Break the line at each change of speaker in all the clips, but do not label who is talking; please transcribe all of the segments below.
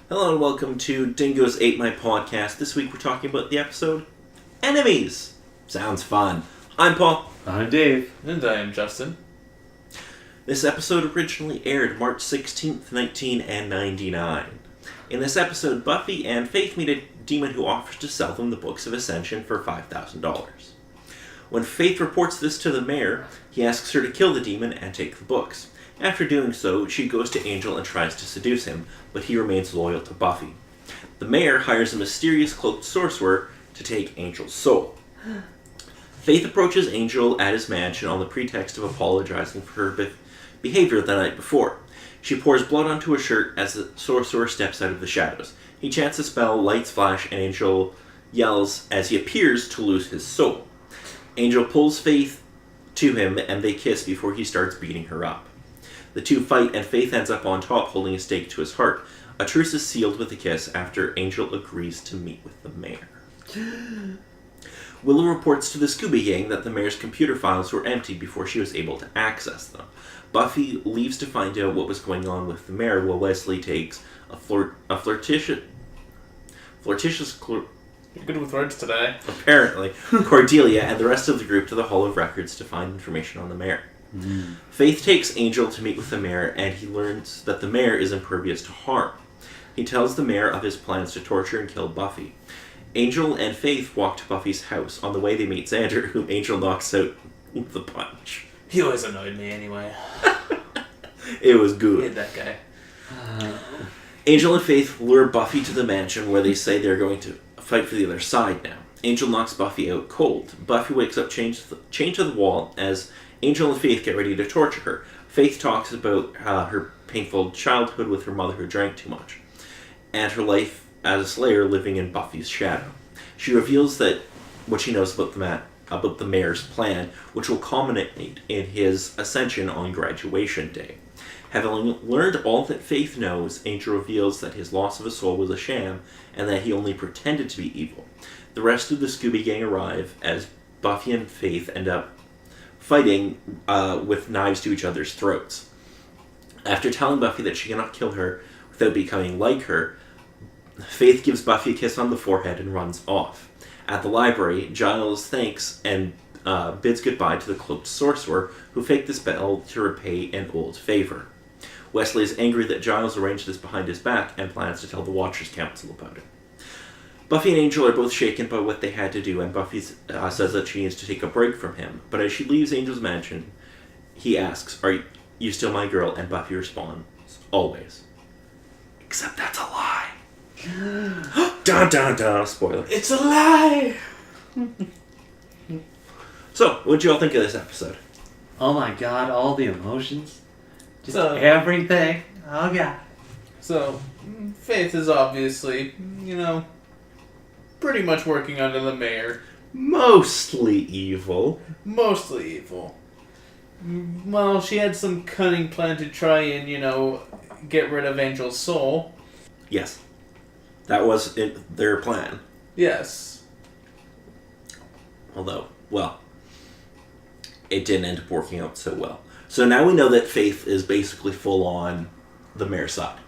Hello and welcome to Dingoes Ate My Podcast. This week we're talking about the episode Enemies. Sounds fun. I'm Paul.
I'm Dave.
And I am Justin.
This episode originally aired March 16th, 1999. In this episode, Buffy and Faith meet a demon who offers to sell them the Books of Ascension for $5,000. When Faith reports this to the mayor, he asks her to kill the demon and take the books. After doing so, she goes to Angel and tries to seduce him, but he remains loyal to Buffy. The mayor hires a mysterious cloaked sorcerer to take Angel's soul. Faith approaches Angel at his mansion on the pretext of apologizing for her behavior the night before. She pours blood onto his shirt as the sorcerer steps out of the shadows. He chants a spell, lights flash, and Angel yells as he appears to lose his soul. Angel pulls Faith to him and they kiss before he starts beating her up. The two fight and Faith ends up on top holding a stake to his heart. A truce is sealed with a kiss after Angel agrees to meet with the mayor. Willow reports to the Scooby Gang that the mayor's computer files were empty before she was able to access them. Buffy leaves to find out what was going on with the mayor while Wesley takes a flirtatious
You're good with words today.
apparently, Cordelia and the rest of the group to the Hall of Records to find information on the mayor. Faith takes Angel to meet with the mayor, and he learns that the mayor is impervious to harm. He tells the mayor of his plans to torture and kill Buffy. Angel and Faith walk to Buffy's house. On the way, they meet Xander, whom Angel knocks out with a punch.
He always annoyed me anyway.
It was
I
good.
hate that guy.
Angel and Faith lure Buffy to the mansion where they say they're going to fight for the other side now. Angel knocks Buffy out cold. Buffy wakes up chained to the wall as Angel and Faith get ready to torture her. Faith talks about her painful childhood with her mother who drank too much, and her life as a Slayer living in Buffy's shadow. She reveals that what she knows about the mayor's plan, which will culminate in his ascension on graduation day. Having learned all that Faith knows, Angel reveals that his loss of a soul was a sham, and that he only pretended to be evil. The rest of the Scooby Gang arrive as Buffy and Faith end up fighting with knives to each other's throats. After telling Buffy that she cannot kill her without becoming like her, Faith gives Buffy a kiss on the forehead and runs off. At the library, Giles thanks and bids goodbye to the cloaked sorcerer who faked the spell to repay an old favor. Wesley is angry that Giles arranged this behind his back and plans to tell the Watchers Council about it. Buffy and Angel are both shaken by what they had to do, and Buffy says that she needs to take a break from him. But as she leaves Angel's mansion, he asks, "Are you still my girl?" And Buffy responds, "Always." Except that's a lie. Dun dun dun, spoiler.
It's a lie!
So, what'd you all think of this episode?
Oh my god, all the emotions. Just
So-
everything. Oh god.
So, Faith is obviously, pretty much working under the mayor.
Mostly evil.
Mostly evil. Well, she had some cunning plan to try and, get rid of Angel's soul.
Yes. That was their plan.
Yes.
Although, well, it didn't end up working out so well. So now we know that Faith is basically full on the mayor's side.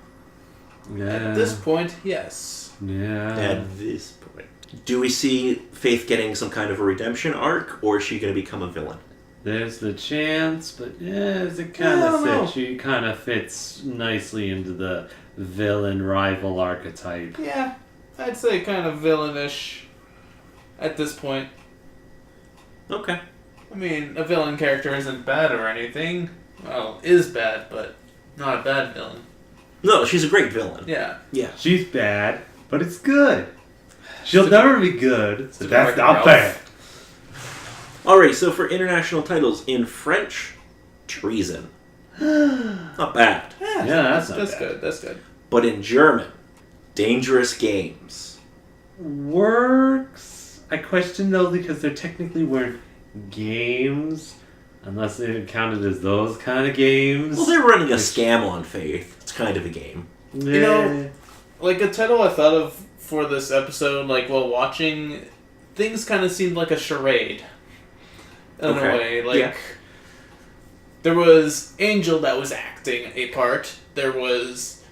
Yeah.
At this point, yes.
Yeah.
At this point. Do we see Faith getting some kind of a redemption arc, or is she going to become a villain?
There's the chance, but it kind
I don't know.
of fits. She kind of fits nicely into the villain rival archetype.
Yeah, I'd say kind of villainish at this point.
Okay.
I mean, a villain character isn't bad or anything. Well, is bad, but not a bad villain.
No, she's a great villain.
Yeah.
Yeah.
She's bad, but it's good. She'll never be good, so
to
that's
Wreck-It
not
Ralph.
bad.
Alright, so for international titles, in French, Treason. Not bad.
Yeah, that's not
that's
bad.
good. That's good.
But in German, Dangerous Games.
Works. I question though because there technically weren't games, unless they counted as those kind of games.
Well, they're running a scam on Faith. It's kind of a game.
Yeah.
Like, a title I thought of for this episode, like, while watching, things kind of seemed like a charade. In a way. Like,
Yeah.
there was Angel that was acting a part. There was,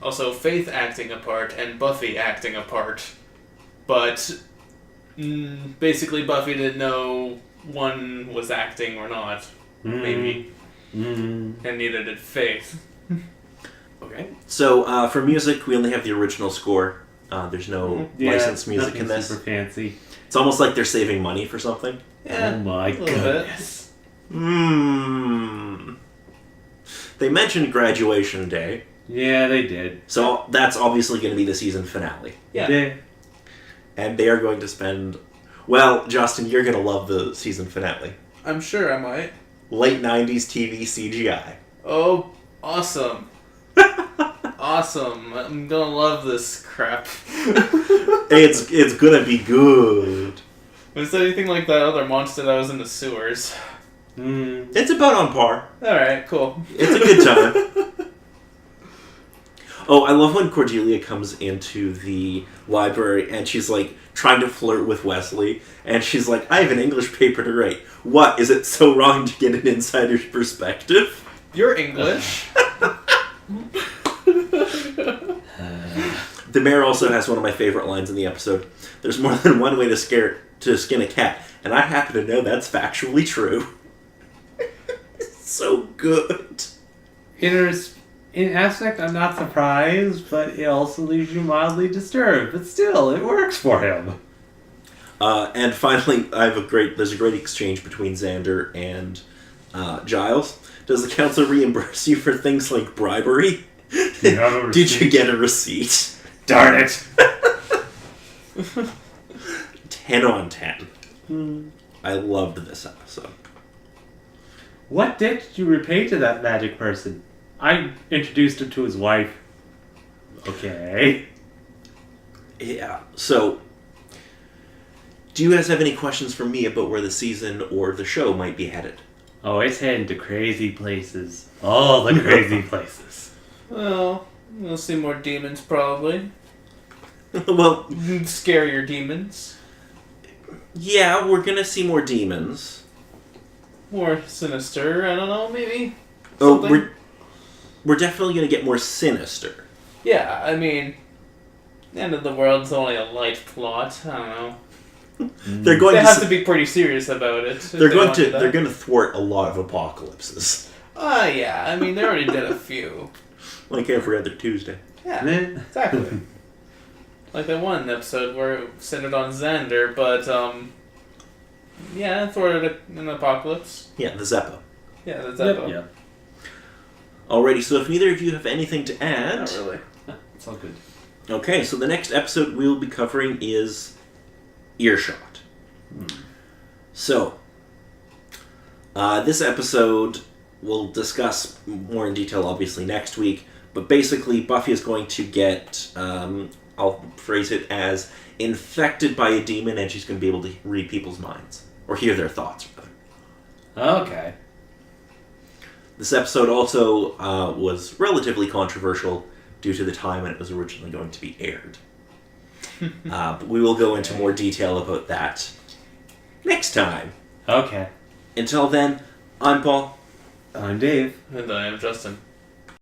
Also, Faith acting a part and Buffy acting a part. But basically Buffy didn't know one was acting or not. Maybe. And neither did Faith.
Okay. So for music, we only have the original score. There's no licensed music in this.
Super fancy.
It's almost like they're saving money for something.
Yeah,
Oh my goodness.
They mentioned graduation day.
Yeah, they did.
So that's obviously going to be the season finale.
Yeah.
And they are going to spend... Well, Justin, you're going to love the season finale.
I'm sure I might.
Late 90s TV CGI.
Oh, awesome. Awesome. I'm gonna love this crap.
It's gonna be good.
Was it anything like that other monster that was in the sewers?
It's about on par.
Alright, cool.
It's a good time. Oh, I love when Cordelia comes into the library and she's like trying to flirt with Wesley, and she's like, I have an English paper to write. What? Is it so wrong to get an insider's perspective?
You're English.
The mayor also has one of my favorite lines in the episode. There's more than one way to skin a cat, and I happen to know that's factually true. So good.
In aspect, I'm not surprised, but it also leaves you mildly disturbed. But still, it works for him.
And finally, there's a great exchange between Xander and Giles. Does the council reimburse you for things like bribery? Did you get a receipt?
Darn it!
10 on 10. I loved this episode.
What debt did you repay to that magic person? I introduced him to his wife. Okay.
Yeah, so... Do you guys have any questions for me about where the season or the show might be headed?
Oh, it's heading to crazy places. All the crazy places.
Well, we'll see more demons probably.
Well...
Scare your demons.
Yeah, we're gonna see more demons.
More sinister, I don't know, maybe?
Oh,
Something?
we're definitely gonna get more sinister.
Yeah, I mean... End of the world's only a light plot, I don't know.
They're going
They
to
have to be pretty serious about it.
They're going to thwart a lot of apocalypses.
Yeah, I mean, they already did a few.
Like every other Tuesday.
Yeah, exactly. Like that one episode where it centered on Xander, but, yeah, thwarted an apocalypse.
Yeah, the Zeppo.
Yeah, that's Zeppo.
Yep.
Alrighty, so if neither of you have anything to add...
Not really.
It's all good.
Okay, so the next episode we'll be covering is Earshot. So, this episode we'll discuss more in detail obviously next week, but basically Buffy is going to get, I'll phrase it as, infected by a demon, and she's going to be able to read people's minds. Or hear their thoughts, rather.
Okay.
This episode also was relatively controversial due to the time when it was originally going to be aired. But we will go into more detail about that next time.
Okay.
Until then, I'm Paul.
I'm Dave.
And I am Justin.